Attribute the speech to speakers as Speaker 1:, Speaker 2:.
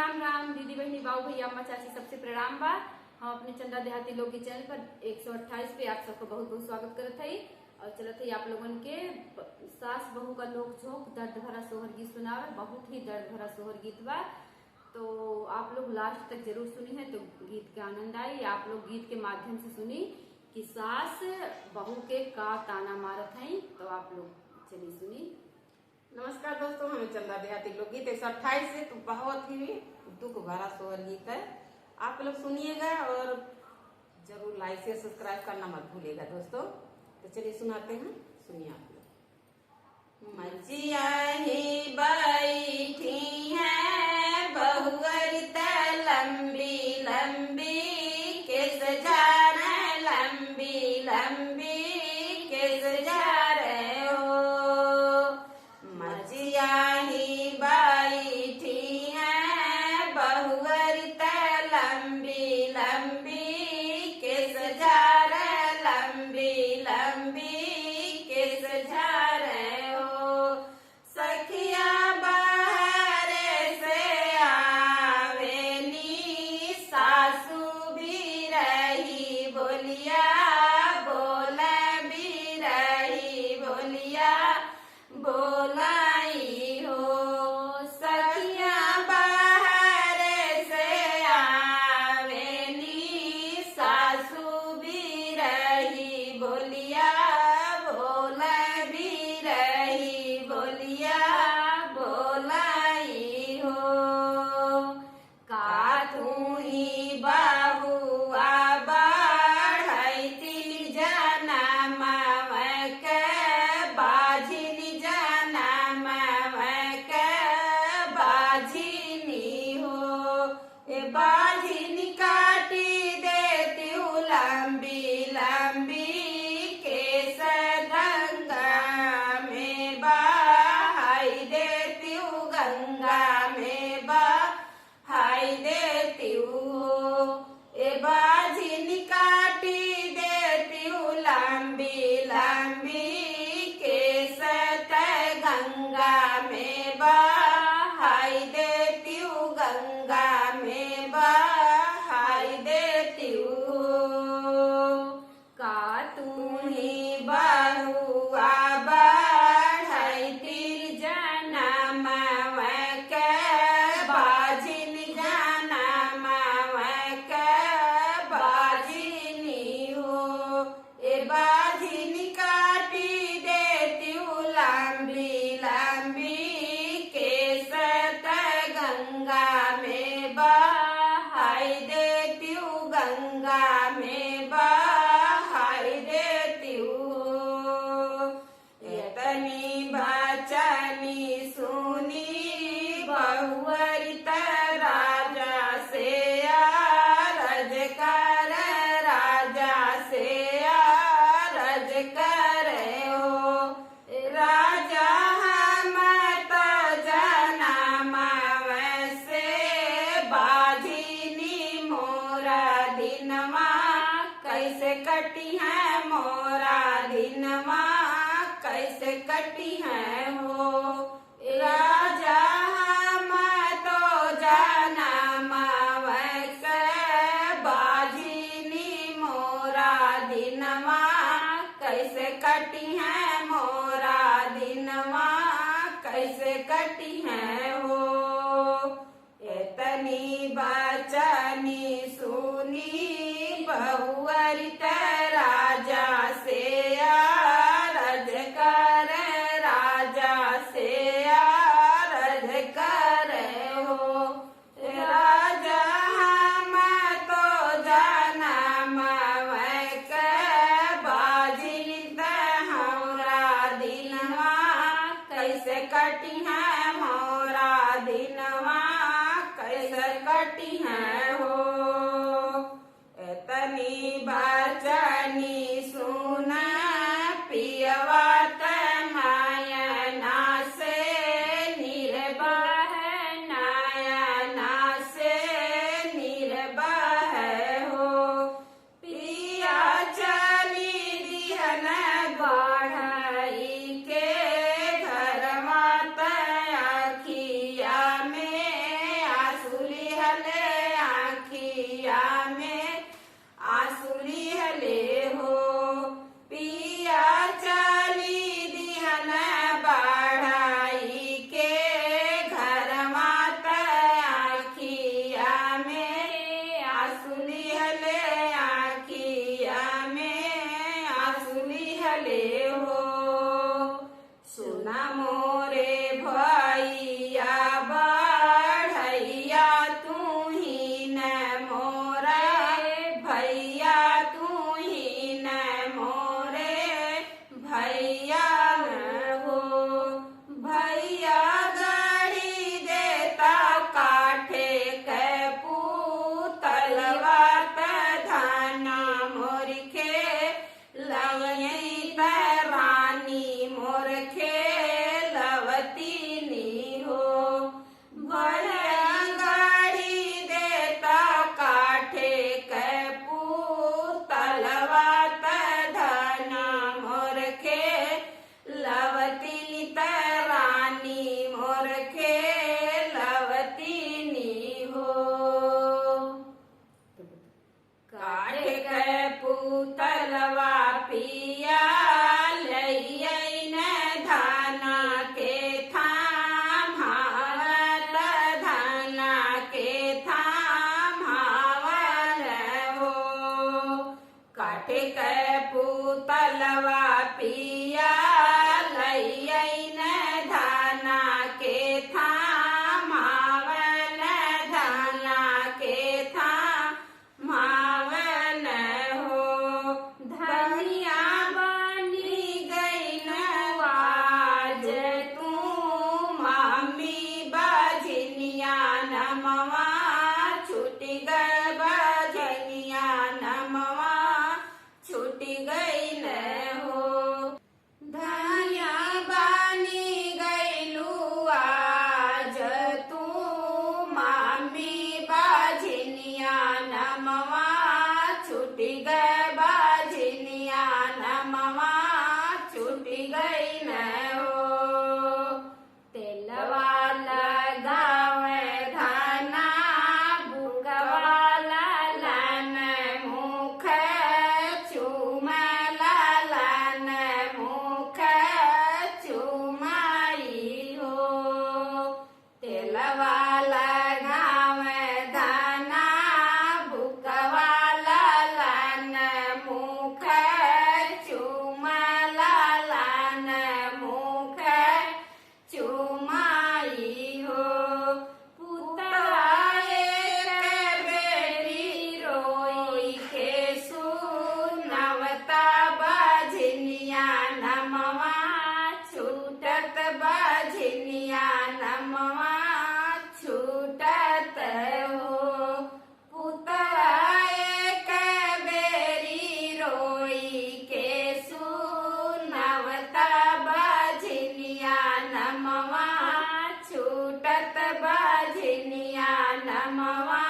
Speaker 1: राम राम दीदी बहनी बाबू भैया अम्मा चाची सबसे प्रणाम बा। हम अपने चंदा देहाती लोग के चैनल पर 128 पे आप सबको बहुत बहुत स्वागत करत हई और चलत हई आप लोगन के सास बहू का लोक झोंक दर्द भरा सोहर गीत सुनावे। बहुत ही दर्द भरा सोहर गीत बा, तो आप लोग लास्ट तक जरूर सुनी है तो गीत के आनंद आई। आप लोग गीत के माध्यम से सुनी कि सास बहू के का ताना मारत है, तो आप लोग चलिए सुनी।
Speaker 2: नमस्कार दोस्तों, हमें चंदा देहाती लोकगीत 128 से तो बहुत ही दुख भरा सोहर गीत है। आप लोग सुनिएगा और जरूर लाइक से सब्सक्राइब करना मत भूलिएगा दोस्तों। तो चलिए सुनाते हैं, सुनिए आप लोग। मचिया ही बैठी है बहुअर लंबी लंबी किस जान लंबी लंबी किस जा रहे हो। मचिया ही बैठी है बहुअर लंबी लंबी किस जा रहे लंबी लंबी किस जा रहे हो। सखिया बाहर से आवेली सासू भी रही बोलिया बोल भी रही बोलिया बोलाई हो। सखिया बाहर से आवेली सासू भी रही बोलिया बोल भी रही बोलिया बोलाई हो। का तू ही बहुआ बढ़ती जनम के बाझिनी जनम के बाझिनी हो। ए बाझिनी काटी देती हूँ लंबी लंबी केस गंगा में बहाई देती हूँ गंगा में बहाई देती हूँ। ए बाझिनी काटी देती हूँ लंबी लंबी केस गंगा में बहाई देती हूँ गंगा में बहाई देती हूँ। का तू ही बहुआ बढ़ती जनम के बाझिन जनम के बाझिनी हो। ए बाझिनी काटी देती हूँ लंबी लंबी केस गंगा में बहाई देती हूँ गंगा में बहाई देती हूँ। इतनी बचनी सुनी बहुअर राजा से अरज कर राजा से अरज करे हो। राजा हम तो जनम से बाझिनी मोरा दिनवा कैसे कटी है मोरा दिनवा कैसे कटी है हो। राजा हम तो जनम से बाझिनी मोरा दिनवा कैसे कटी है मोरा दिनवा कैसे कटी है हो। इतनी बचनी सुनी बहुअर राजा से अरज कर राजा से अरज कर हो। राजा हम तो जनम के बाझिन हमरा दिनवा कैसे कटी है मोरा दिनवा कैसे कटी है हो। इतनी बचनी सुना पियवा मायना से निर्भय नयना से निर्भय हो। पिया चली दिहन बढ़ई के घर माता अखिया में आसुरी रामवा